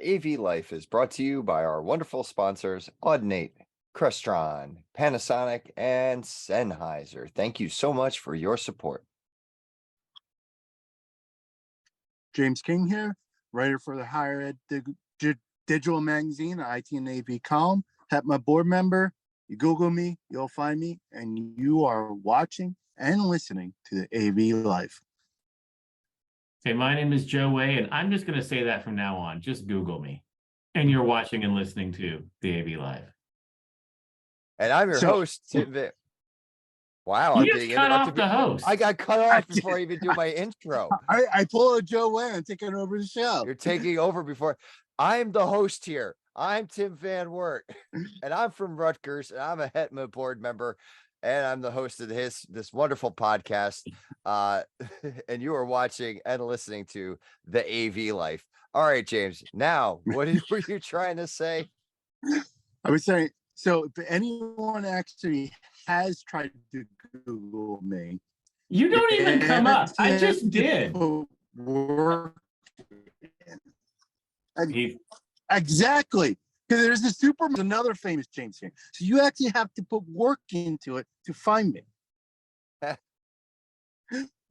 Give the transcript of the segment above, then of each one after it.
The AV Life is brought to you by our wonderful sponsors, Audinate, Crestron, Panasonic, and Sennheiser. Thank you so much for your support. James King here, writer for the Higher Ed Digital Magazine, IT and AV column, HETMA board member. You Google me, you'll find me, and you are watching and listening to the AV Life. Hey, my name is Joe Way, and I'm just going to say that from now on. Just Google me. And you're watching and listening to the AV Live. And I'm your host, Tim Van. Wow, I'm just cut off the host. I got cut off before I even do my intro. I pull a Joe Way and taking over the show. You're taking over before. I'm the host here. I'm Tim Van Woeart, and I'm from Rutgers, and I'm a HETMA board member, and I'm the host of this wonderful podcast. And you are watching and listening to the AV Life. All right, James. Now, what were you trying to say? I was saying, so if anyone actually has tried to Google me, you don't even come up. I just did. Exactly. Because there's another famous James King. So you actually have to put work into it to find me.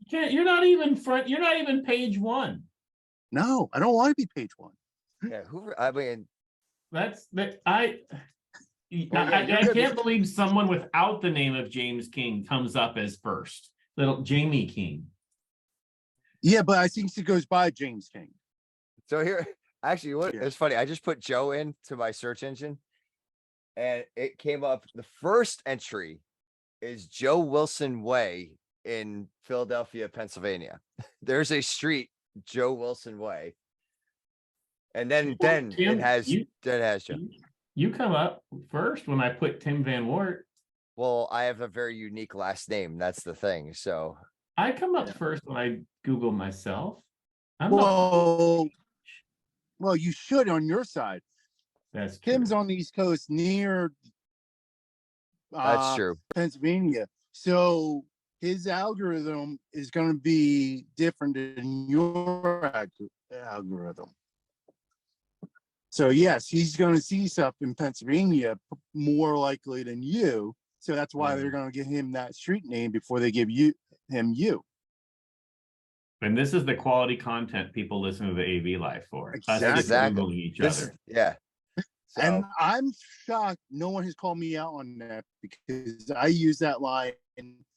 You're not even page one. No, I don't want to be page one. Yeah, I mean, I can't believe someone without the name of James King comes up as first. Little Jamie King. Yeah, but I think it goes by James King. So here, actually, it's funny. I just put Joe into my search engine, and it came up. The first entry is Joe Wilson Way in Philadelphia, Pennsylvania. There's a street, Joe Wilson Way, and then Tim, it has Joe. You come up first when I put Tim Van Woeart. Well, I have a very unique last name. That's the thing. So I come up first when I Google myself. Well, you should on your side. That's Tim's true. on the East Coast near that's true. Pennsylvania. So his algorithm is going to be different than your algorithm. So yes, he's going to see stuff in Pennsylvania more likely than you. So that's why they're going to give him that street name before they give him you. And this is the quality content people listen to the AV Live for. Exactly. Us just Googling each other. Yeah. So. And I'm shocked no one has called me out on that because I use that line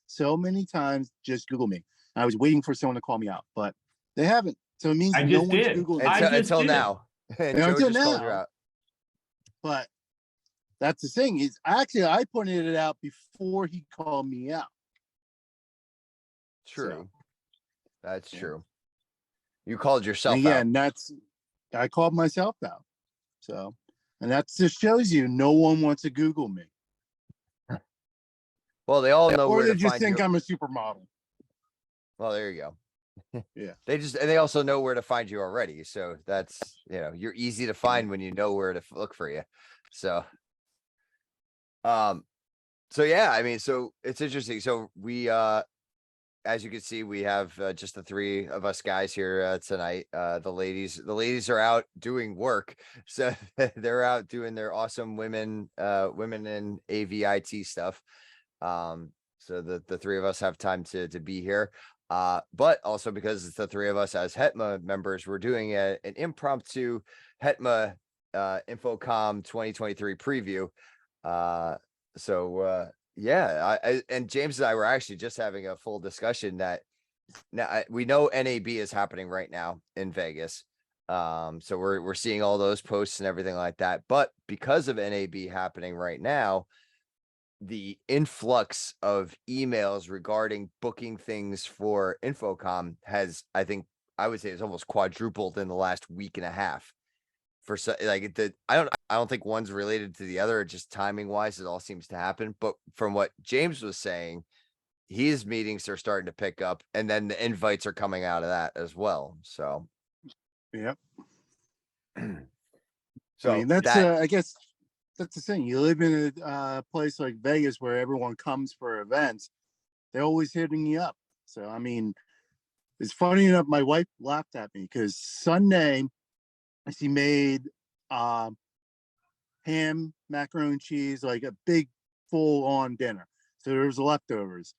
so many times. Just Google me. I was waiting for someone to call me out, but they haven't. So it means no one's Googling me. Until now. And Joe just called you out. But that's the thing is actually I pointed it out before he called me out. True. So, that's true. You called yourself out. And I called myself out. So, and that just shows you no one wants to Google me. Well, they all know or where they to just find think you. I'm a supermodel. Well, there you go. Yeah. They also know where to find you already. So that's, you're easy to find when you know where to look for you. So, yeah, I mean, so it's interesting. So we, as you can see, we have just the three of us guys here tonight. The ladies are out doing work. So they're out doing their awesome women in AVIT stuff. So the three of us have time to be here. But also because it's the three of us as HETMA members, we're doing an impromptu HETMA Infocomm 2023 preview. Yeah, and James and I were actually just having a full discussion that now we know NAB is happening right now in Vegas. So we're seeing all those posts and everything like that. But because of NAB happening right now, the influx of emails regarding booking things for Infocomm has, I would say, it's almost quadrupled in the last week and a half. I don't think one's related to the other. Just timing wise, it all seems to happen. But from what James was saying, his meetings are starting to pick up, and then the invites are coming out of that as well. So, yep. So I mean, I guess that's the thing. You live in a place like Vegas where everyone comes for events. They're always hitting you up. So, I mean, it's funny enough. My wife laughed at me because Sunday She made ham, macaroni and cheese, like a big full on dinner. So there was leftovers.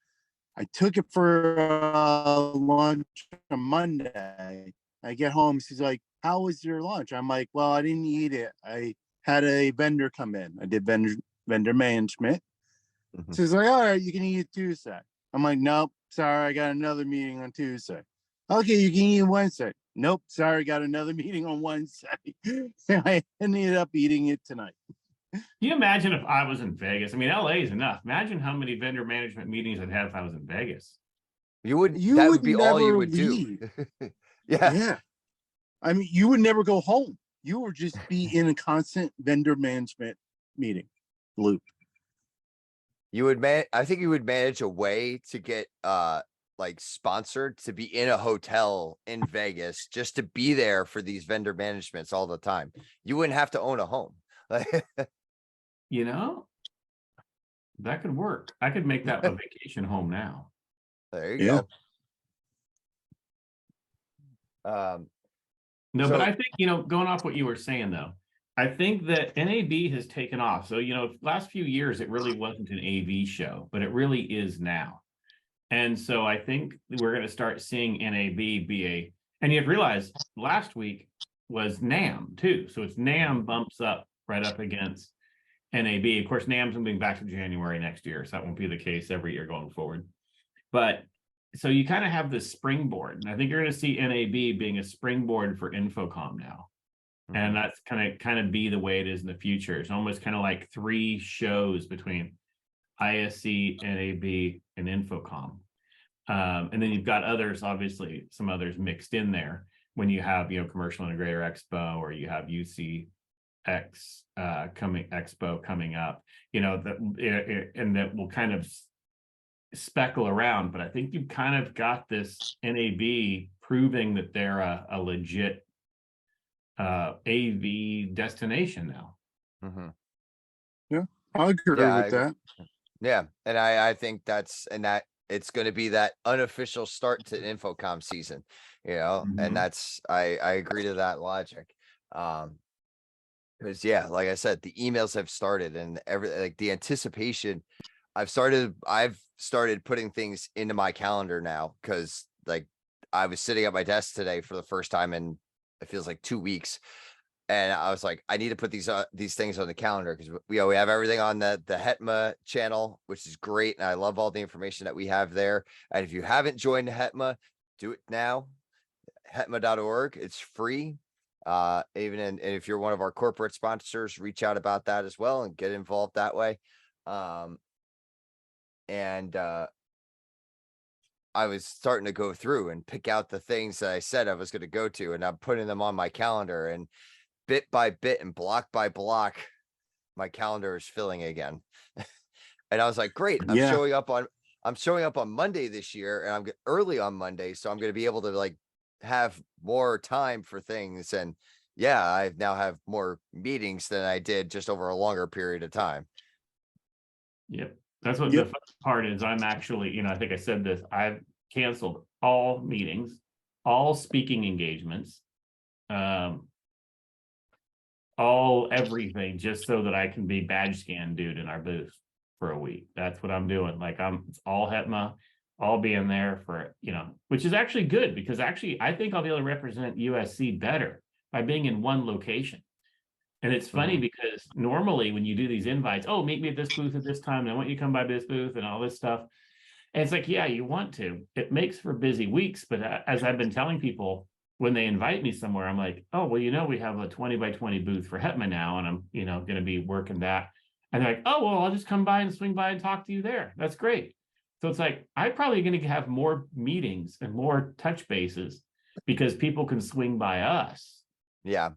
I took it for lunch on Monday. I get home. She's like, "How was your lunch?" I'm like, "Well, I didn't eat it. I had a vendor come in. I did vendor management." Mhm. She's like, "All right, you can eat it Tuesday." I'm like, "Nope, sorry, I got another meeting on Tuesday." "Okay, you can eat Wednesday." "Nope, sorry, got another meeting on Wednesday." I ended up eating it tonight. Can you imagine if I was in Vegas? I mean, LA is enough. Imagine how many vendor management meetings I'd have if I was in Vegas. You wouldn't, You that would would be all you never would do. leave. Yeah. Yeah. I mean, you would never go home. You would just be in a constant vendor management meeting loop. You would I think you would manage a way to get like sponsored to be in a hotel in Vegas just to be there for these vendor managements all the time. You wouldn't have to own a home. You know, that could work. I could make that a vacation home now. There you Yeah. go. No, So- but I think, you know, going off what you were saying though, I think that NAB has taken off. So, you know, last few years, it really wasn't an AV show, but it really is now. And so I think we're going to start seeing NAB be and you have to realize last week was NAM too. So it's NAM bumps up right up against NAB. Of course, NAM's moving back to January next year. So that won't be the case every year going forward. But so you kind of have this springboard. And I think you're going to see NAB being a springboard for Infocomm now. And that's kind of be the way it is in the future. It's almost kind of like 3 shows between ISC, NAB, and Infocomm. And then you've got others, obviously, some others mixed in there when you have, you know, Commercial Integrator Expo, or you have UCX Expo coming up, you know, and that will kind of speckle around. But I think you've kind of got this NAB proving that they're a legit AV destination now. I agree with that. Yeah. And I think that it's going to be that unofficial start to Infocom season, you know, and that's, I agree to that logic. Because yeah, like I said, the emails have started and like the anticipation, I've started putting things into my calendar now. Cause like I was sitting at my desk today for the first time in, it feels like 2 weeks. And I was like, I need to put these things on the calendar because we have everything on the HETMA channel, which is great. And I love all the information that we have there. And if you haven't joined HETMA, do it now. HETMA.org. It's free. Even and if you're one of our corporate sponsors, reach out about that as well and get involved that way. I was starting to go through and pick out the things that I said I was going to go to, and I'm putting them on my calendar, and bit by bit and block by block, my calendar is filling again. And I was like, great, I'm showing up on Monday this year, and I'm early on Monday. So I'm going to be able to like have more time for things. And yeah, I now have more meetings than I did just over a longer period of time. Yep. That's what the fun part is. I'm actually, you know, I think I said this, I've canceled all meetings, all speaking engagements, all everything, just so that I can be badge scan dude in our booth for a week. That's what I'm doing. Like it's all HETMA, all being there for, you know, which is actually good because actually I think I'll be able to represent USC better by being in one location. And it's funny because normally when you do these invites, oh, meet me at this booth at this time, and I want you to come by this booth and all this stuff. And it's like, yeah, you want to. It makes for busy weeks. But as I've been telling people, when they invite me somewhere, I'm like, oh, well, you know, we have a 20 by 20 booth for HETMA now, and I'm, you know, going to be working that. And they're like, oh, well, I'll just come by and swing by and talk to you there. That's great. So it's like, I'm probably going to have more meetings and more touch bases because people can swing by us. Yeah.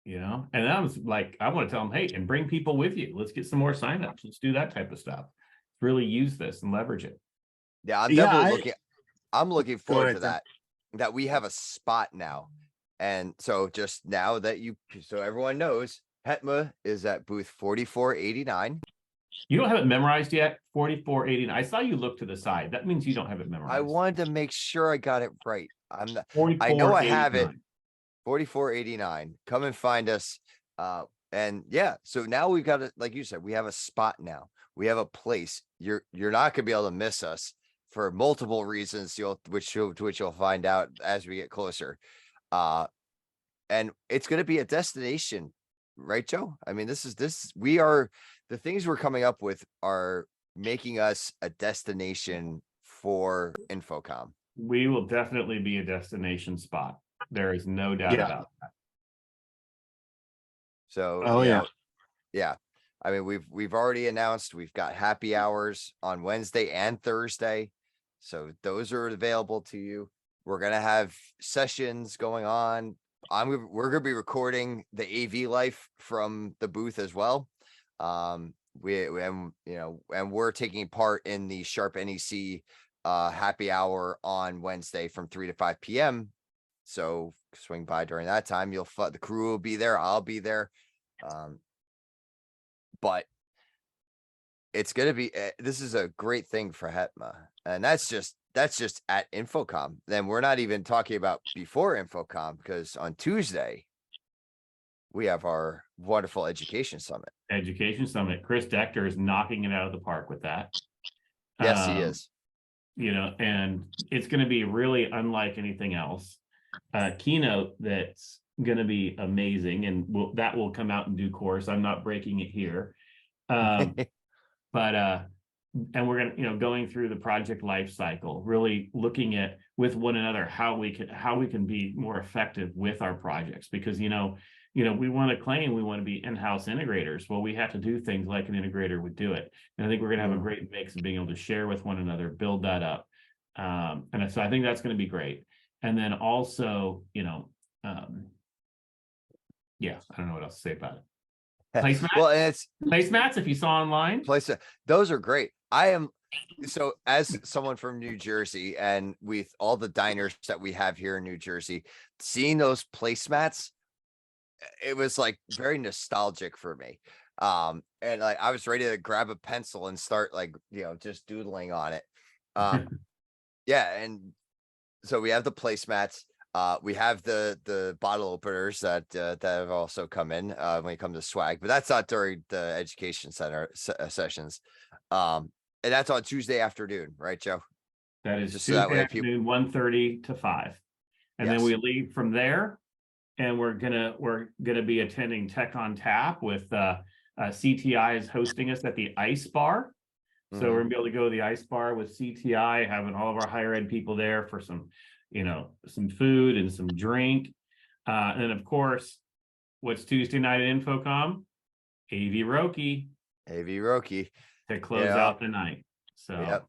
You know, and I was like, I want to tell them, hey, and bring people with you. Let's get some more signups. Let's do that type of stuff. Really use this and leverage it. Yeah, I'm definitely looking forward to that we have a spot now. And so just now that so everyone knows, HETMA is at booth 4489. You don't have it memorized yet? 4489. I saw you look to the side. That means you don't have it memorized. I wanted to make sure I got it right. I know I have it. 4489. Come and find us. And yeah, so now we've got it, like you said, we have a spot now. We have a place. You're not gonna be able to miss us for multiple reasons, which you'll find out as we get closer. And it's gonna be a destination, right, Joe? I mean, the things we're coming up with are making us a destination for Infocomm. We will definitely be a destination spot. There is no doubt Yeah. about that. So, Oh, yeah. yeah. I mean, we've already announced we've got happy hours on Wednesday and Thursday. So those are available to you. We're gonna have sessions going on. We're gonna be recording the AV life from the booth as well. And we're taking part in the Sharp NEC happy hour on Wednesday from 3 to 5 p.m. So swing by during that time. The crew will be there. I'll be there. But it's gonna be this is a great thing for HETMA, and that's just at Infocomm. Then we're not even talking about before Infocomm, because on Tuesday we have our wonderful education summit. Education Summit. Chris Decter is knocking it out of the park with that. Yes, he is. And it's going to be really unlike anything else. Keynote that's going to be amazing, and that will come out in due course. I'm not breaking it here. And we're going to, going through the project life cycle, really looking at with one another how we can be more effective with our projects, because we want to claim we want to be in-house integrators. Well, we have to do things like an integrator would do it. And I think we're going to have a great mix of being able to share with one another, build that up. And so I think that's going to be great. And then also, I don't know what else to say about it. Placemats? Well, and it's placemats, if you saw online. Those are great. So as someone from New Jersey, and with all the diners that we have here in New Jersey, seeing those placemats, it was like very nostalgic for me. And like I was ready to grab a pencil and start just doodling on it. Yeah, and so we have the placemats. We have the bottle openers that have also come in when it comes to swag, but that's not during the education center sessions. And that's on Tuesday afternoon, right, Joe? That is Just Tuesday so that way afternoon, 1:30 to 5. And then we leave from there, and we're gonna be attending Tech on Tap with CTI is hosting us at the Ice Bar. So we're gonna be able to go to the Ice Bar with CTI, having all of our higher ed people there for some food and some drink. And then of course, what's Tuesday night at Infocomm? AV Roki. AV Roki. To close out the night. So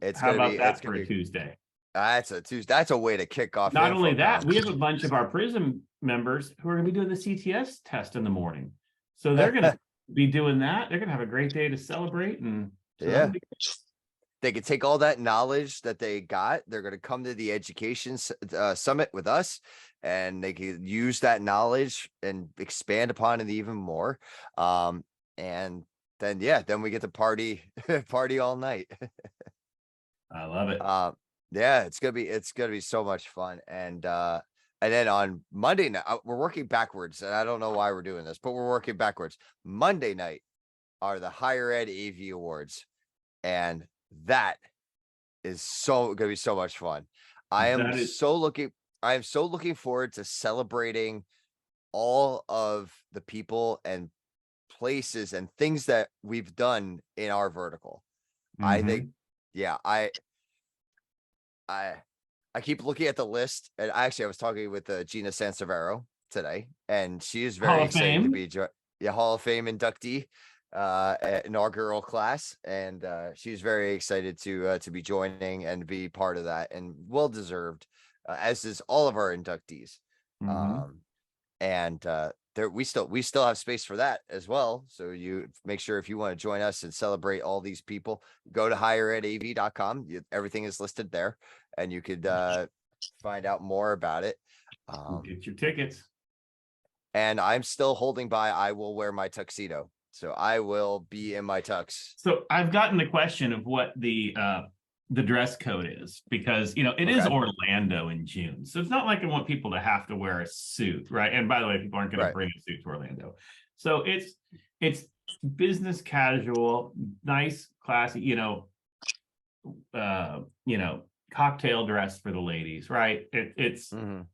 it's how gonna about be that for a Tuesday? That's a Tuesday. That's a way to kick off. Not only that, we have a bunch of our Prism members who are going to be doing the CTS test in the morning. So they're going to be doing that. They're going to have a great day to celebrate. And so they can take all that knowledge that they got. They're going to come to the education summit with us, and they can use that knowledge and expand upon it even more. And then we get to party all night. I love it. Yeah, it's gonna be so much fun. And then on Monday night, we're working backwards, and I don't know why we're doing this, but we're working backwards. Monday night are the Higher Ed AV Awards, and that is gonna be so much fun. I am so looking forward to celebrating all of the people and places and things that we've done in our vertical. I think, I keep looking at the list, and I was talking with Gina Sansevero today, and she is very excited to be Hall of Fame inductee, inaugural class, and she's very excited to be joining and be part of that, and well deserved, as is all of our inductees. We still have space for that as well. So you make sure, if you want to join us and celebrate all these people, go to higheredav.com. Everything is listed there, and you could find out more about it. Get your tickets. And I'm still holding by. I will wear my tuxedo, so I will be in my tux. So I've gotten the question of what the the dress code is, because it is Okay. Orlando in June, so it's not like I want people to have to wear a suit, right? And by the way, people aren't going Right. to bring a suit to Orlando, so it's business casual, nice, classy, cocktail dress for the ladies, right? It's Mhm.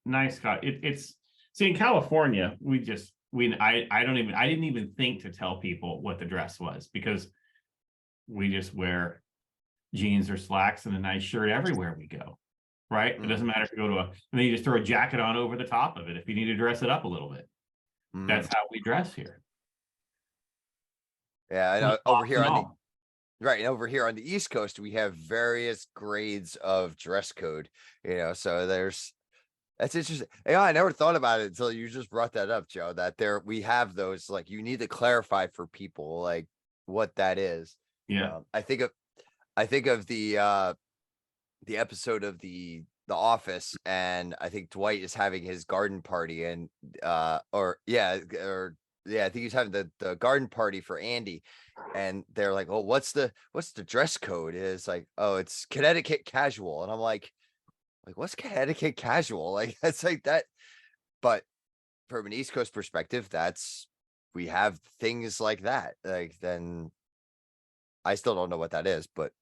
nice. It's see, in California, I didn't even think to tell people what the dress was, because we just wear jeans or slacks and a nice shirt everywhere we go, right? It doesn't matter if you go and then you just throw a jacket on over the top of it if you need to dress it up a little bit. Mhm. That's how we dress here. Yeah, I know. Over here on the All. Right, and over here on the East Coast, we have various grades of dress code, so that's interesting. Yeah, I never thought about it until you just brought that up, Joe, that we have those, like, you need to clarify for people, like, what that is. Yeah. I think of the episode of the Office, and I think Dwight is having his garden party, and I think he's having the garden party for Andy, and they're like, "Oh, what's the dress code?" It's like, "Oh, it's Connecticut casual," and I'm like, what's Connecticut casual? Like, that's like that. But from an East Coast perspective, we have things like that. Like, then I still don't know what that is, but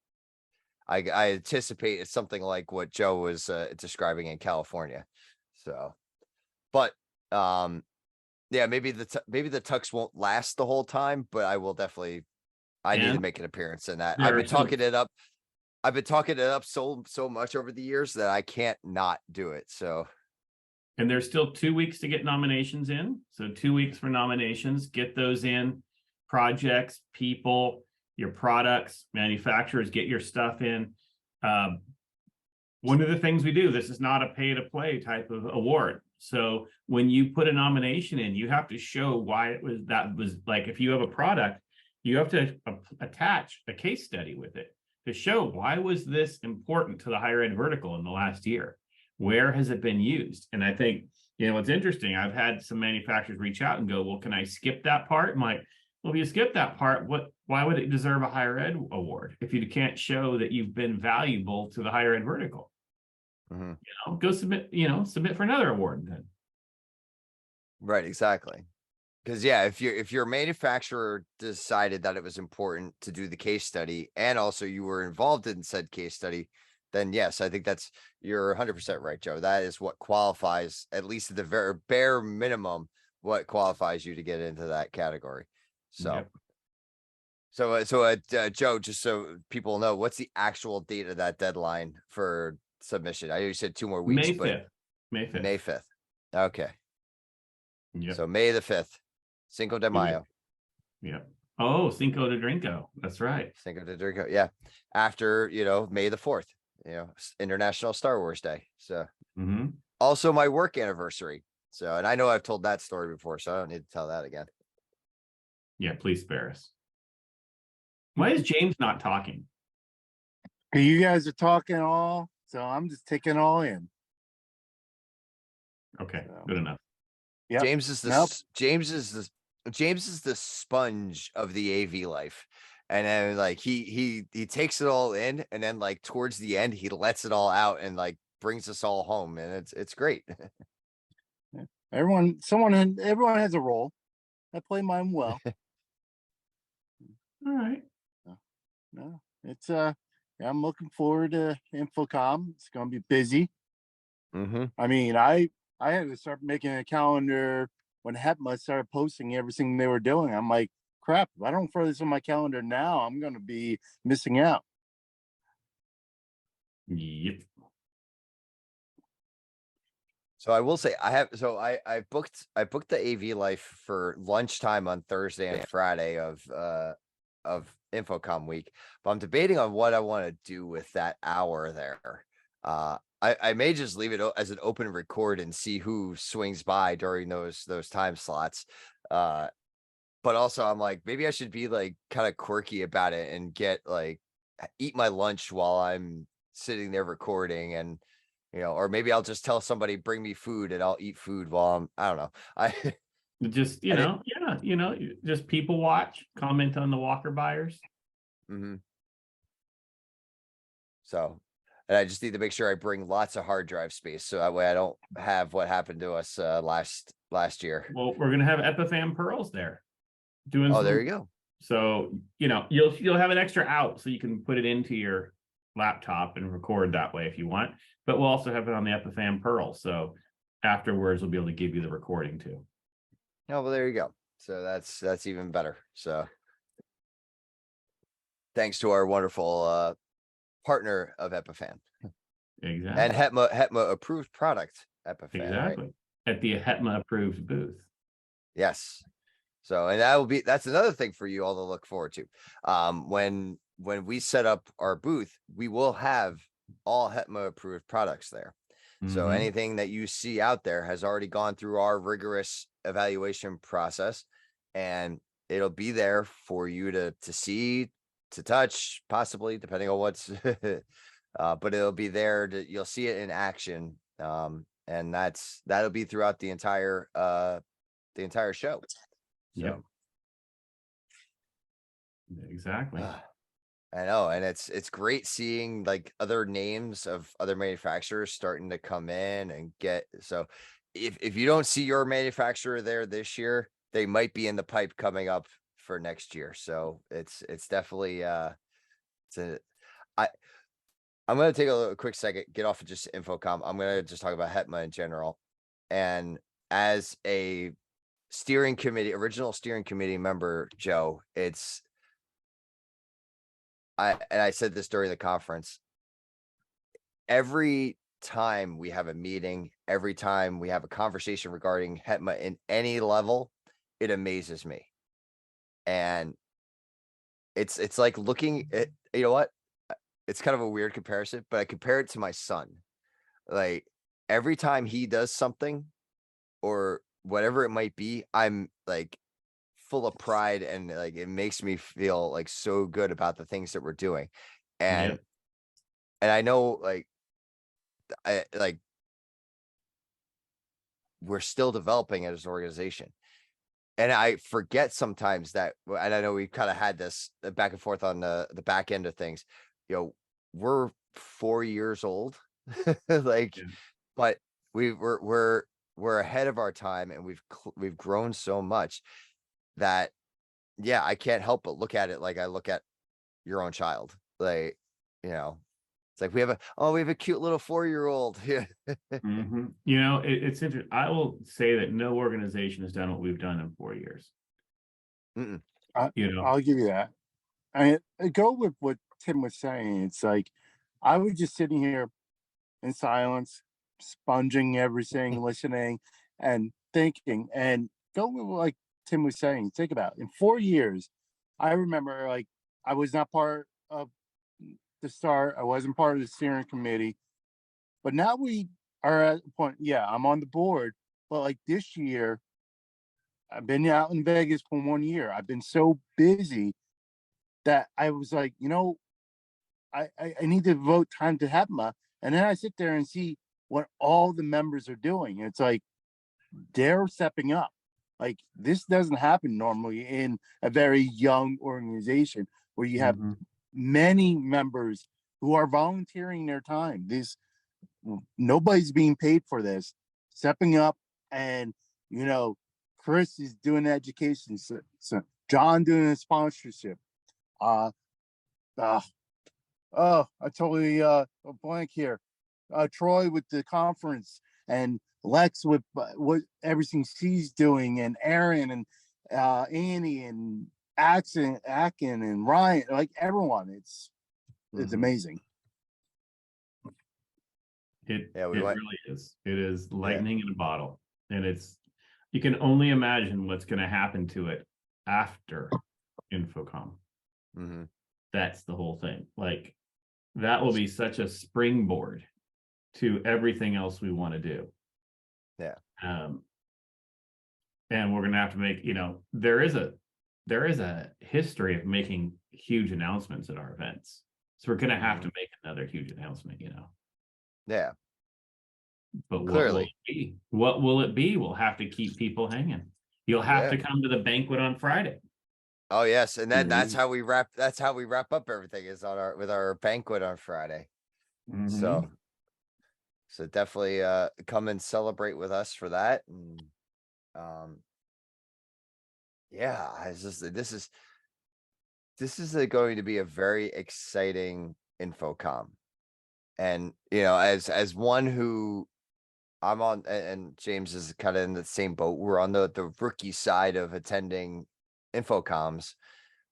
I anticipate it's something like what Joe was describing in California. So, but yeah, maybe the tux won't last the whole time, but I need to And make an appearance in that. there are still I've been talking it up so much over the years that I can't not do it. So, And there's still 2 weeks to get nominations in. So 2 weeks for nominations, get those in. Projects, people, your products, manufacturers, get your stuff in. One of the things we do, this is not a pay to play type of award. So when you put a nomination in, you have to show why that was like, if you have a product, you have to attach a case study with it to show why was this important to the higher ed vertical in the last year. Where has it been used? And I think, it's interesting. I've had some manufacturers reach out and go, well, can I skip that part? I'm like, well, if you skip that part, why would it deserve a higher ed award if you can't show that you've been valuable to the higher ed vertical? Go submit for another award then. right, exactly. Because if your manufacturer decided that it was important to do the case study, and also you were involved in said case study, then yes, I think you're 100% right, Joe. That is what qualifies, at least at the very bare minimum, what qualifies you to get into that category. So, Yep. Joe, just so people know, what's the actual date of that deadline for submission? I know you said 2 more weeks, May but 5th. May 5th. May 5th. Okay. Yep. So May the 5th, Cinco de Mayo. Yeah. Oh, Cinco de Drinko. That's right. Cinco de Drinko. Yeah. After, May the 4th, International Star Wars Day. So also my work anniversary. So, and I know I've told that story before, so I don't need to tell that again. Yeah, please spare us. Why is James not talking? You guys are talking all, so I'm just taking all in. Okay, good enough. Yeah. James is the sponge of the AV life. And then, like, he takes it all in, and then, like, towards the end, he lets it all out and, like, brings us all home, and it's great. Everyone has a role. I play mine well. All right. No, it's I'm looking forward to Infocomm. It's gonna be busy. I mean, I had to start making a calendar when HETMA started posting everything they were doing. I'm like, crap, if I don't throw this on my calendar now, I'm gonna be missing out. Yep. So I will say I booked the AV life for lunchtime on Thursday and Friday of Infocomm week, but I'm debating on what I want to do with that hour there. I may just leave it as an open record and see who swings by during those time slots. But also I'm like, maybe I should be like kind of quirky about it and eat my lunch while I'm sitting there recording, and or maybe I'll just tell somebody bring me food and I'll eat food while I don't know. Just just people watch, comment on the Walker buyers. So, and I just need to make sure I bring lots of hard drive space, so that way I don't have what happened to us last year. Well, we're gonna have Epiphan pearls there. Doing Oh, some, there you go. so you'll have an extra out so you can put it into your laptop and record that way if you want. But we'll also have it on the Epiphan Pearl. So afterwards we'll be able to give you the recording too. Oh, well, there you go. So that's even better. So thanks to our wonderful partner of Epiphan Exactly. and HETMA approved product Epiphan. Exactly. Right? At the HETMA approved booth. Yes. So, and that's another thing for you all to look forward to. When we set up our booth, we will have all HETMA approved products there. So Mhm. anything that you see out there has already gone through our rigorous evaluation process, and it'll be there for you to see, to touch, possibly depending on what's, but it'll be there you'll see it in action. And that'll be throughout the entire show. Yep. So Exactly. I know, and it's great seeing like other names of other manufacturers starting to come in and get. So if you don't see your manufacturer there this year, they might be in the pipe coming up for next year. So it's definitely it's a I'm gonna take a quick second, get off of just Infocom. I'm gonna just talk about HETMA in general. And as a original steering committee member, Joe, I said this during the conference. Every time we have a meeting, every time we have a conversation regarding HETMA in any level, it amazes me. And it's like looking at, you know what? It's kind of a weird comparison, but I compare it to my son. Like every time he does something or whatever it might be, I'm like full of pride, and like it makes me feel like so good about the things that we're doing. And Yep. and I know we're still developing as an organization. And I forget sometimes that, and I know we've kind of had this back and forth on the back end of things. We're 4 years old, like, Yeah. but we're ahead of our time, and we've grown so much that, yeah, I can't help but look at it like I look at your own child. Like, it's like we have a cute little 4-year-old. Yeah. Mhm. It's interesting. I will say that no organization has done what we've done in 4 years. Mm-mm. I'll give you that. I go with what Tim was saying. It's like I was just sitting here in silence, sponging everything, listening, and thinking. And go with like Tim was saying. Think about it. In 4 years, I remember like I was not part of the start. I wasn't part of the steering committee, but now we are at a point. Yeah, I'm on the board, but like this year, I've been out in Vegas for 1 year. I've been so busy that I was like, I need to devote time to HETMA. And then I sit there and see what all the members are doing. It's like they're stepping up. Like this doesn't happen normally in a very young organization where you have Mhm. many members who are volunteering their time. Nobody's being paid for this, stepping up, and Chris is doing education, so John doing a sponsorship. Uh, uh I totally blank here. Troy with the conference, and Lex with what everything she's doing, and Aaron and Annie and Akin and Ryan, like everyone. It's Mhm. amazing. It Yeah, we it went. really is. It is Yeah. lightning in a bottle. And you can only imagine what's going to happen to it after Infocom. Mhm. That's the whole thing. Like that will be such a springboard to everything else we want to do. Yeah. And we're gonna have to make, there is a history of making huge announcements at our events. So we're gonna have to make another huge announcement, Yeah. But what will Clearly. it be? What will it be? We'll have to keep people hanging. You'll have to Yeah. come to the banquet on Friday. Oh yes, and then that's Mhm. how we wrap. That's how we wrap up everything is with our banquet on Friday. Mhm. So definitely come and celebrate with us for that. And yeah, this is going to be a very exciting Infocomm. And as one who I'm on, and James is kind of in the same boat. We're on the rookie side of attending Infocomms,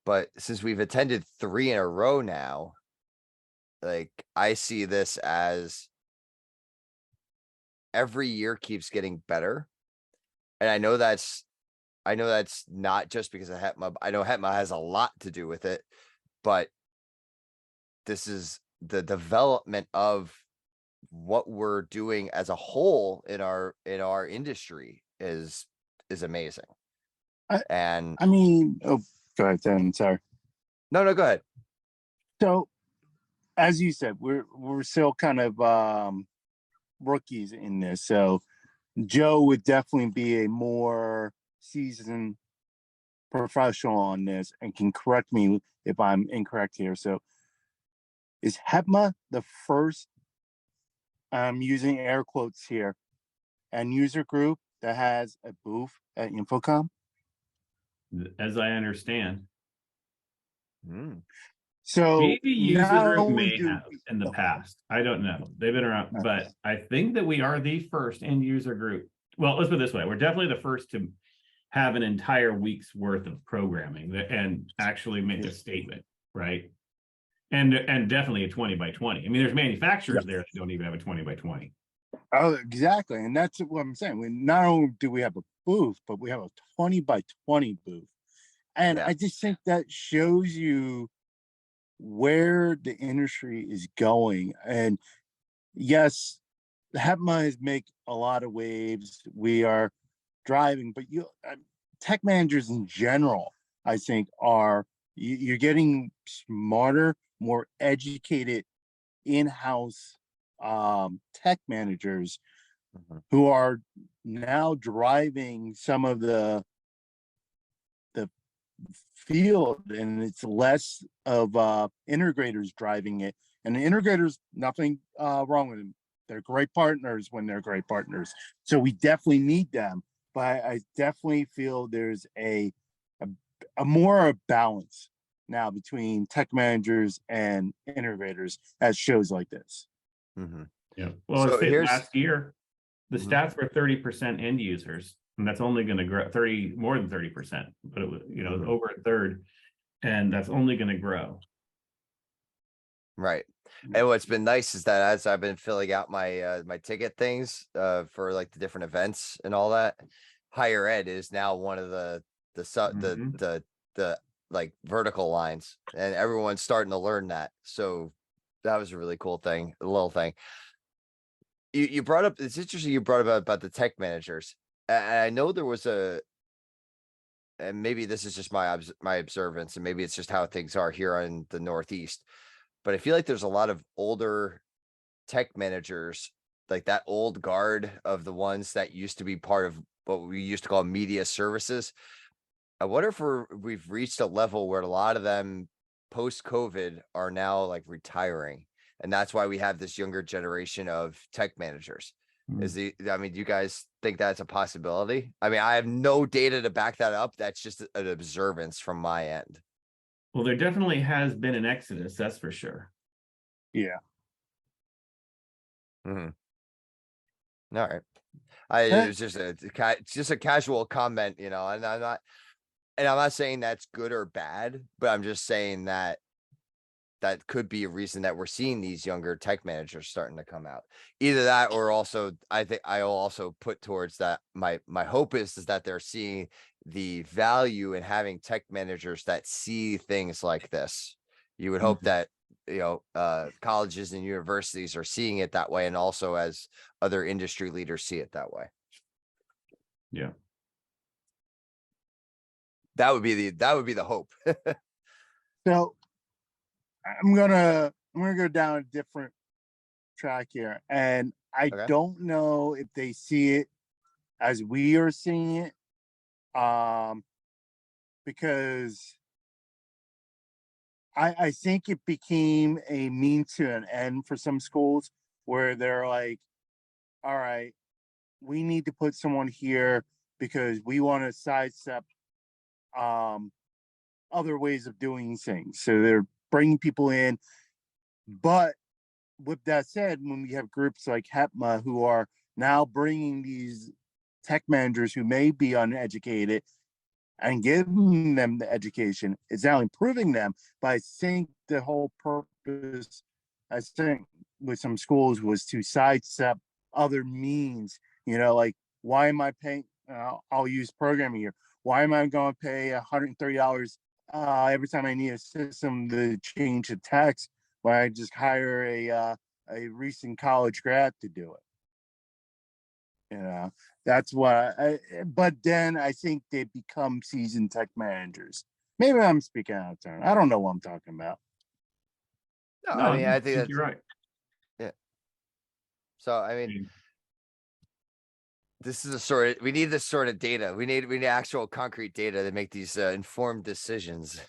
but since we've attended 3 in a row now, like I see this as every year keeps getting better. And I know that's not just because of HETMA. I know HETMA has a lot to do with it, but this is the development of what we're doing as a whole in our industry is amazing. And I mean, oh, go ahead, then. Sorry. no, go ahead. So, as you said, we're still kind of rookies in this. So, Joe would definitely be a more seasoned professional on this and can correct me if I'm incorrect here. So, is HETMA the first, I'm using air quotes here, end user group that has a booth at Infocomm? As I understand. So Maybe user not group only may do have in the past. I don't know. They've been around, but I think that we are the first end user group. Well, let's put it this way. We're definitely the first to have an entire week's worth of programming and actually make a statement, right? And definitely a 20 by 20. I mean, there's manufacturers there that don't even have a 20 by 20. Oh, exactly. And that's what I'm saying. We not only do we have a booth, but we have a 20 by 20 booth. And Yeah. I just think that shows you where the industry is going. And yes, HETMA has made a lot of waves. We are driving, but tech managers in general, I think, you're getting smarter, more educated in-house tech managers who are now driving some of the field, and it's less of integrators driving it. And the integrators, nothing wrong with them. They're great partners when they're great partners. So we definitely need them. But I definitely feel there's a more balance now between tech managers and integrators at shows like this. Yeah. Well, So I say here's last year, the stats were 30% end users, and that's only going to grow more than 30%, but it was, over a third, and that's only going to grow. right. And what's been nice is that as I've been filling out my my ticket things for like the different events and all that, higher ed is now one of the like vertical lines, and everyone's starting to learn that. So that was a really cool thing, a little thing. You brought up, it's interesting you brought up about the tech managers. And I know there was and maybe this is just my observance, and maybe it's just how things are here in the Northeast, but I feel like there's a lot of older tech managers, like that old guard of the ones that used to be part of what we used to call media services. I wonder if we've reached a level where a lot of them post COVID are now like retiring. And that's why we have this younger generation of tech managers. Do you guys think that's a possibility? I mean, I have no data to back that up. That's just an observance from my end. Well, there definitely has been an exodus, that's for sure. Yeah. All right. It was just a casual comment, and I'm not saying that's good or bad, but I'm just saying that could be a reason that we're seeing these younger tech managers starting to come out. Either that, or also, I think I'll also put towards that. My hope is that they're seeing the value in having tech managers that see things like this. You would hope that, colleges and universities are seeing it that way. And also as other industry leaders see it that way. Yeah. That would be the hope. So I'm gonna go down a different track here, and I Okay. don't know if they see it as we are seeing it, because I think it became a means to an end for some schools where they're like, all right, we need to put someone here because we want to sidestep um other ways of doing things. So they're bringing people in. But with that said, when we have groups like HETMA who are now bringing these tech managers who may be uneducated and giving them the education, it's now improving them. But I think the whole purpose, I think, with some schools was to sidestep other means. Like, why am I paying? I'll use programming here. Why am I going to pay $130 every time I need a system to change the text? When I just hire a recent college grad to do it. That's what but then I think they become seasoned tech managers. Maybe I'm speaking out of turn. I don't know what I'm talking about. No, No, I mean, I think you're that's, right. yeah. So, I mean, this is we need this sort of data. We need actual concrete data to make these informed decisions.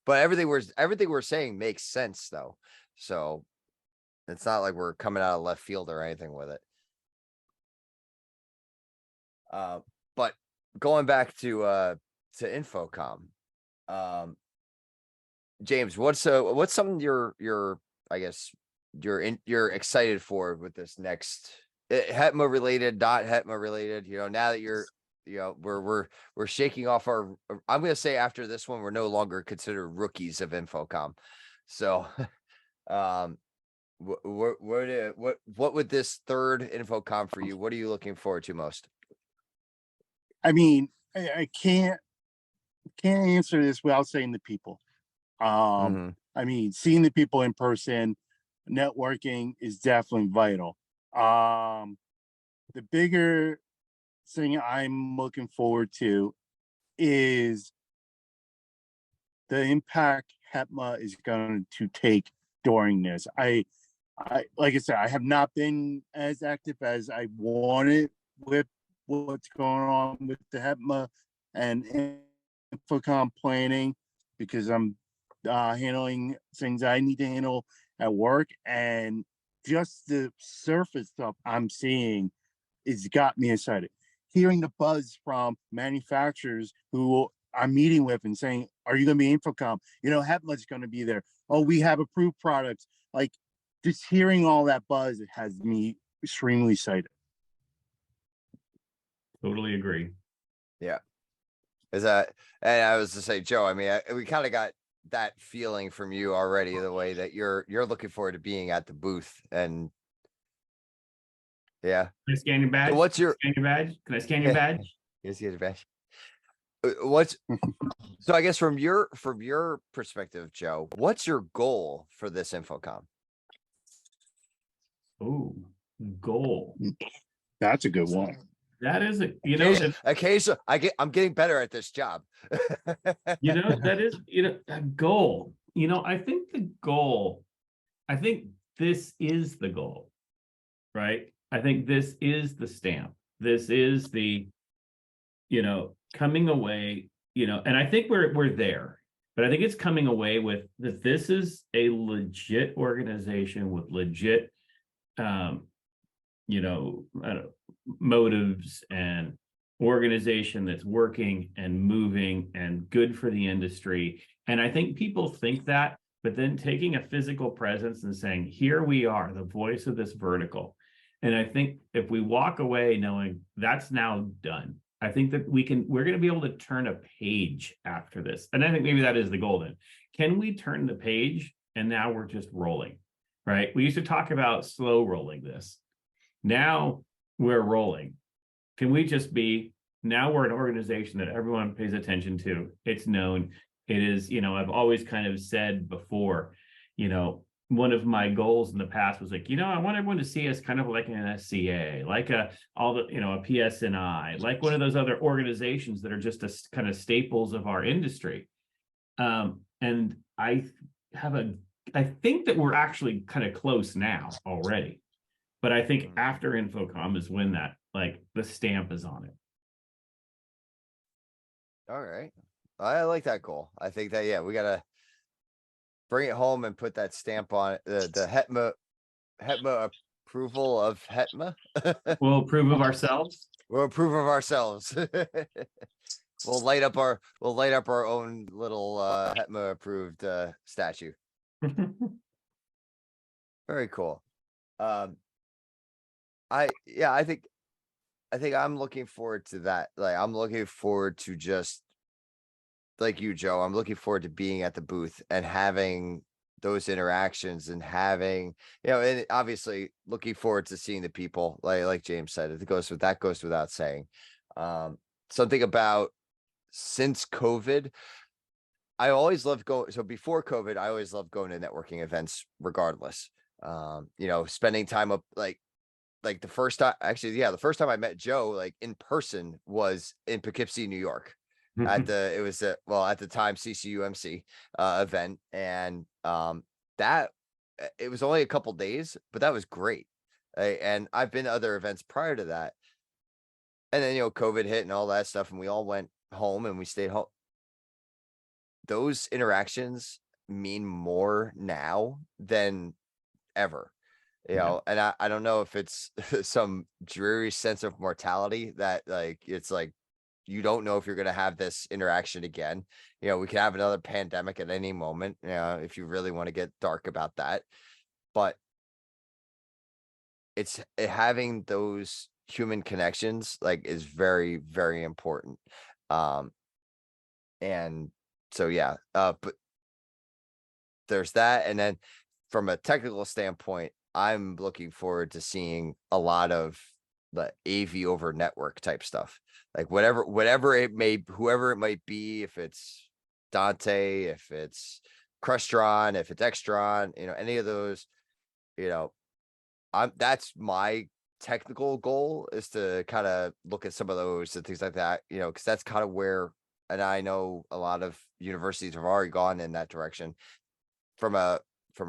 But everything we're saying makes sense though. So it's not like we're coming out of left field or anything with it. But going back to Infocom, James, what's something you're I guess you're excited for with this next HETMA related, not HETMA related, now that we're shaking off I'm going to say after this one, we're no longer considered rookies of Infocom. So, what would this third Infocom for you? What are you looking forward to most? I mean, I can't answer this without saying the people. I mean, seeing the people in person, networking is definitely vital. The bigger thing I'm looking forward to is the impact HETMA is going to take during this. I like I said, I have not been as active as I wanted with what's going on with the HETMA and Infocom planning because I'm handling things I need to handle at work, and just the surface stuff I'm seeing it's got me excited. Hearing the buzz from manufacturers who I'm meeting with and saying, "Are you going to be Infocom? HETMA's going to be there. Oh, we have approved products." Like, just hearing all that buzz, it has me extremely excited. Totally agree. Yeah. And I was to say, Joe, I mean, we kind of got that feeling from you already, the way that you're looking forward to being at the booth. And yeah. Can I scan your badge? So what's your Scan your badge? Can I scan your badge? Yes, get your badge. So I guess from your perspective, Joe, what's your goal for this Infocom? Oh, goal. That's a good one. That is I'm getting better at this job. that is, a goal. I think this is the goal, right? I think this is the stamp. This is the, coming away, and I think we're there, but I think it's coming away with that. This is a legit organization with legit, motives and organization that's working and moving and good for the industry. And I think people think that, but then taking a physical presence and saying, here we are, the voice of this vertical. And I think if we walk away knowing that's now done, I think that we're going to be able to turn a page after this. And I think maybe that is the goal then. Can we turn the page and now we're just rolling, right? We used to talk about slow rolling this. Now we're rolling. Can we just now we're an organization that everyone pays attention to. It's known. It is, I've always kind of said before, one of my goals in the past was like, I want everyone to see us kind of like an SCA, like a PSNI, like one of those other organizations that are just a kind of staples of our industry. And I think that we're actually kind of close now already. But I think after Infocom is when that, like, the stamp is on it. All right. I like that goal. I think that, yeah, we gotta bring it home and put that stamp on it. The HETMA approval of HETMA. We'll approve of ourselves. We'll approve of ourselves. We'll light up our own little HETMA approved statue. Very cool. I think I'm looking forward to that. Like, I'm looking forward to just like you, Joe. I'm looking forward to being at the booth and having those interactions and having, and obviously looking forward to seeing the people. Like James said, it goes without saying. Something about since COVID, I always loved going. So before COVID, I always loved going to networking events, regardless. Spending time up like the first time, actually, the first time I met Joe, like in person, was in Poughkeepsie, New York, at the time CCUMC event, and that it was only a couple days, but that was great. And I've been to other events prior to that, and then COVID hit and all that stuff, and we all went home and we stayed home. Those interactions mean more now than ever. And I don't know if it's some dreary sense of mortality that it's like you don't know if you're going to have this interaction again. We could have another pandemic at any moment, if you really want to get dark about that. But it's having those human connections is very, very important. And so, but there's that. And then from a technical standpoint, I'm looking forward to seeing a lot of the AV over network type stuff, like whoever it might be, if it's Dante, if it's Crustron, if it's Extron, any of those, that's my technical goal, is to kind of look at some of those and things like that, because that's kind of where, and I know a lot of universities have already gone in that direction. From a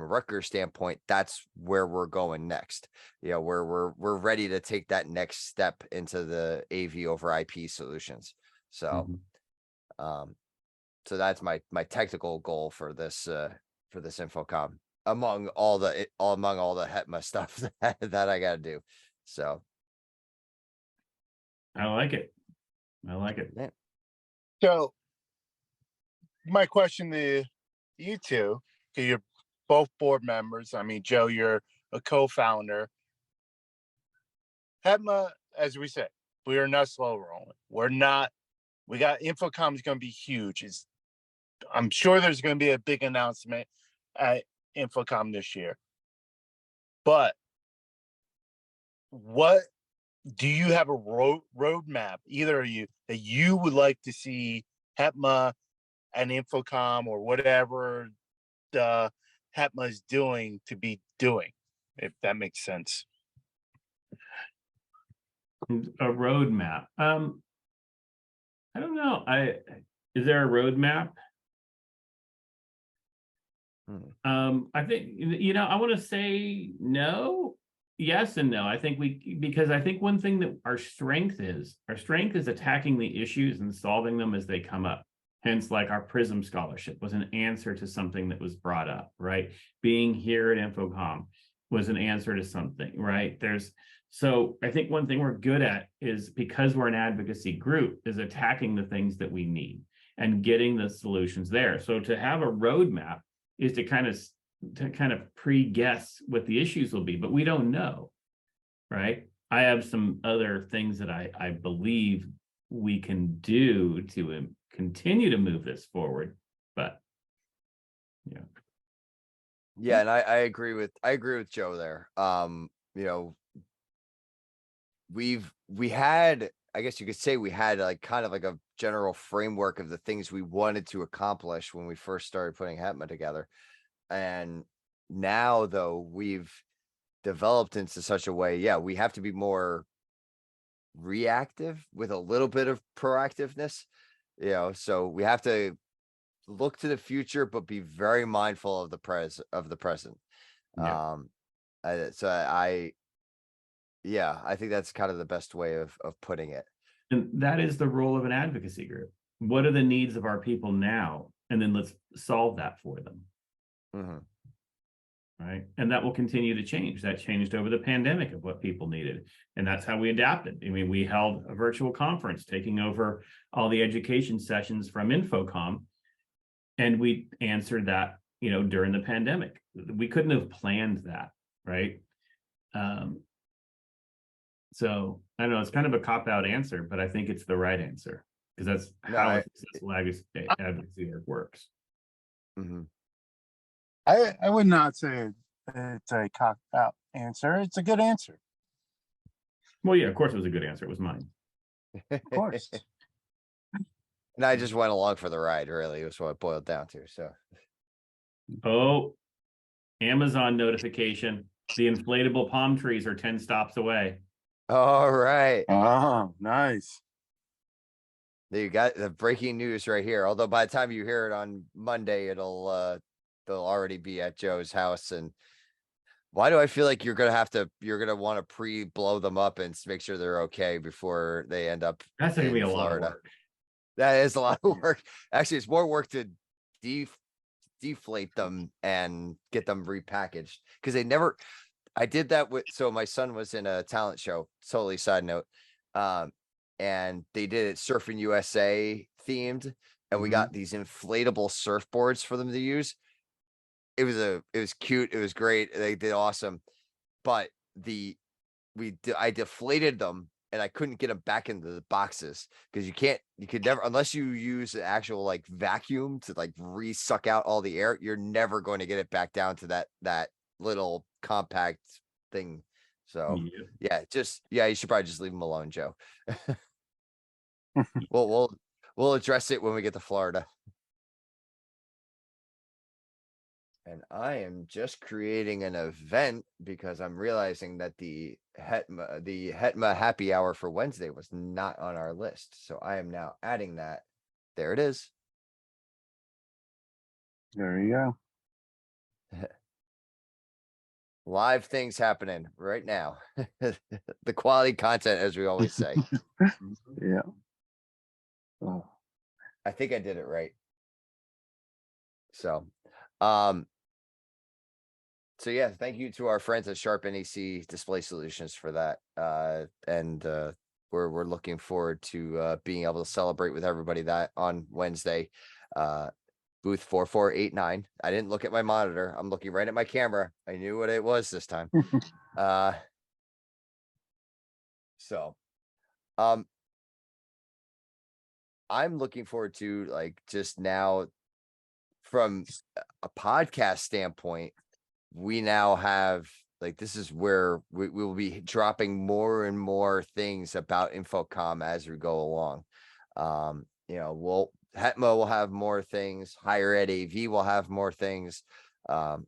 Rutgers standpoint, that's where we're going next. Where we're ready to take that next step into the AV over IP solutions. So, so that's my technical goal for this Infocomm, among all the HETMA stuff that I got to do. So, I like it. Yeah. So my question to you two, because you're both board members. I mean, Joe, you're a co-founder. HETMA, as we said, we are not slow rolling. We got Infocomm is going to be huge. I'm sure there's going to be a big announcement at Infocomm this year. But what do you have a roadmap, either of you, that you would like to see HETMA and Infocomm or whatever the HETMA is doing to be doing, if that makes sense? A roadmap. I don't know. Is there a roadmap? I think, I want to say no, yes and no. I think because I think one thing that our strength is attacking the issues and solving them as they come up. Hence, like our PRISM scholarship was an answer to something that was brought up, right? Being here at Infocomm was an answer to something, right? So I think one thing we're good at is, because we're an advocacy group, is attacking the things that we need and getting the solutions there. So to have a roadmap is to kind of pre-guess what the issues will be, but we don't know, right? I have some other things that I believe we can do to continue to move this forward, but and I agree with Joe there. We had, I guess you could say, we had kind of like a general framework of the things we wanted to accomplish when we first started putting HETMA together. And now, though, we've developed into such a way, we have to be more reactive with a little bit of proactiveness, so we have to look to the future, but be very mindful of the present. I think that's kind of the best way of putting it. And that is the role of an advocacy group. What are the needs of our people now? And then let's solve that for them. Mhm. Right. And that will continue to change. That changed over the pandemic of what people needed. And that's how we adapted. I mean, we held a virtual conference taking over all the education sessions from Infocomm. And we answered that, during the pandemic. We couldn't have planned that. Right. So I don't know, it's kind of a cop-out answer, but I think it's the right answer because that's No, how a successful advocacy work works. mhm. I would not say it's a cop out answer. It's a good answer, Well, yeah, of course it was a good answer. It was mine. of course. And I just went along for the ride, really, was what it boiled down to. So, Oh, Amazon notification. The inflatable palm trees are 10 stops away. all right. Oh, nice. You got the breaking news right here. Although by the time you hear it on Monday, they'll already be at Joe's house. And why do I feel like you're gonna want to pre-blow them up and make sure they're okay before they end up That's gonna be in a lot of Florida? work. That is a lot of work. Actually, it's more work to deflate them and get them repackaged because I did that so my son was in a talent show, totally side note. And they did it Surfing USA themed, and we got these inflatable surfboards for them to use. It was cute, it was great, they did awesome. But I deflated them and I couldn't get them back into the boxes because you could never, unless you use an actual like vacuum to like suck out all the air, you're never going to get it back down to that little compact thing. So Yeah. you should probably just leave them alone, Joe. We'll address it when we get to Florida. And I am just creating an event because I'm realizing that the HETMA happy hour for Wednesday was not on our list. So I am now adding that. There it is. There you go. Live things happening right now. The quality content, as we always say. Yeah. Oh. I think I did it right. So yeah, thank you to our friends at Sharp NEC Display Solutions for that. And we're looking forward to being able to celebrate with everybody that on Wednesday. Booth 4489. I didn't look at my monitor. I'm looking right at my camera. I knew what it was this time. So I'm looking forward to like just now from a podcast standpoint, we now have like this is where we will be dropping more and more things about Infocomm as we go along. HETMA will have more things, Higher Ed AV will have more things. I'm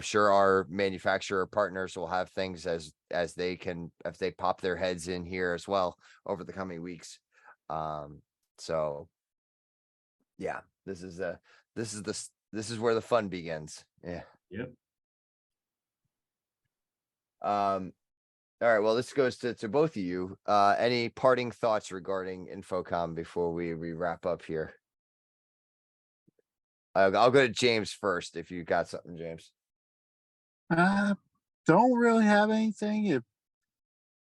sure our manufacturer partners will have things as they can, if they pop their heads in here as well over the coming weeks. So yeah, this is where the fun begins. Yeah. Yep. All right, well, this goes to both of you. Any parting thoughts regarding Infocomm before we wrap up here? I'll go to James first if you got something, James. Don't really have anything. If,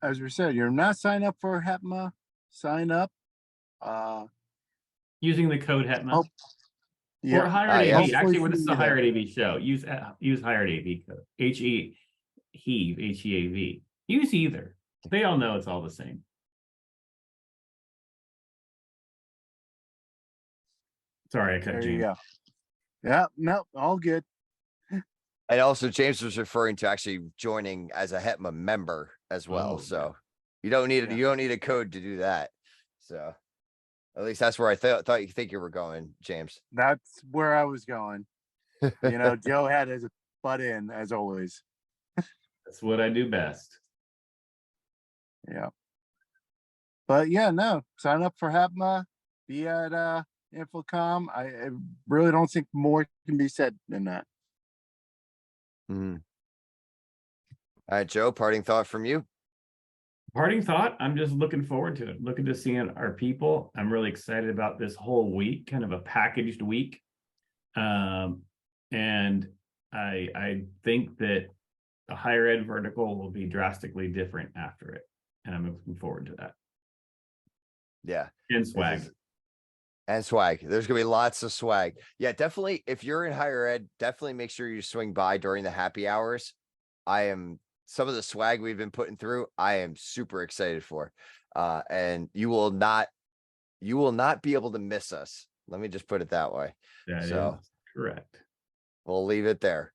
as we said, you're not signed up for HETMA, sign up. Using the code HETMA. Oh, yeah. Or Higher Ed AV. Hopefully Actually, when this is a you Higher have- Ed AV show, use Higher Ed AV code. HEAV. Use either. They all know it's all the same. Sorry, I cut There James. you go. Yeah, no, all good. And also, James was referring to actually joining as a HETMA member as well. Oh, So you don't need a code to do that. So at least that's where I thought you think you were going, James. That's where I was going. Joe had his butt in as always. That's what I do best. Yeah. But yeah, no, sign up for HETMA, be at Infocomm. I really don't think more can be said than that. All right, Joe, parting thought from you. Parting thought, I'm just looking forward to it. Looking to seeing our people. I'm really excited about this whole week, kind of a packaged week. And I think that the higher ed vertical will be drastically different after it. And I'm looking forward to that. Yeah. And this swag. is- And swag. There's gonna be lots of swag. Yeah, definitely. If you're in higher ed, definitely make sure you swing by during the happy hours. Some of the swag we've been putting through, I am super excited for. And you will not be able to miss us. Let me just put it that way. That So is correct. we'll leave it there.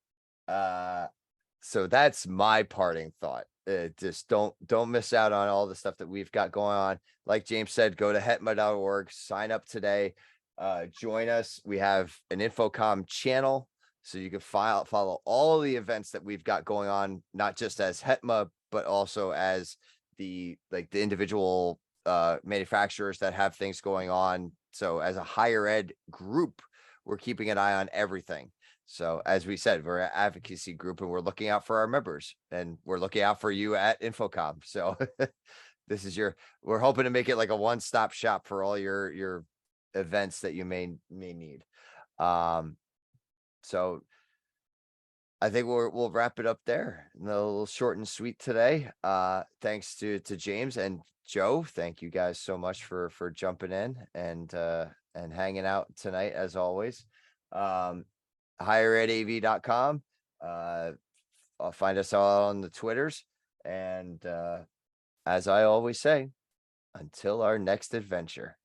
So that's my parting thought. Just don't miss out on all the stuff that we've got going on. Like James said, go to hetma.org, sign up today, join us. We have an Infocomm channel, so you can follow all the events that we've got going on, not just as HETMA, but also as the individual manufacturers that have things going on. So as a higher ed group, we're keeping an eye on everything. So as we said, we're an advocacy group and we're looking out for our members, and we're looking out for you at Infocomm. So this is we're hoping to make it like a one-stop shop for all your events that you may need. So I think we'll wrap it up there. A little short and sweet today. Thanks to James and Joe. Thank you guys so much for jumping in and hanging out tonight as always. HigherEdAV.com. I'll find us all on the Twitters. And as I always say, until our next adventure.